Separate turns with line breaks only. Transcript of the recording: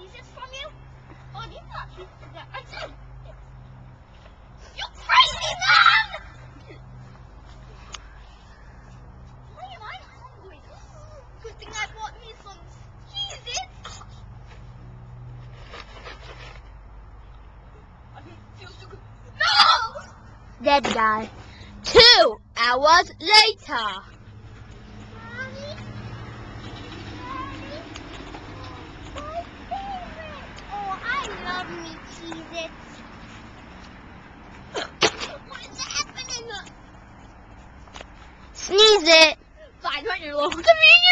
Cheez-Its from you? Oh, these are not Cheez-Its. I did. You crazy man! Why am I hungry? Good thing I bought me some Cheez-Its. I feel so good. No!
Dead guy. 2 hours later.
Mommy? My favorite. Oh, I love me Cheez-Its. What's happening?
Sneeze it.
Fine, 20 years old. Convenient.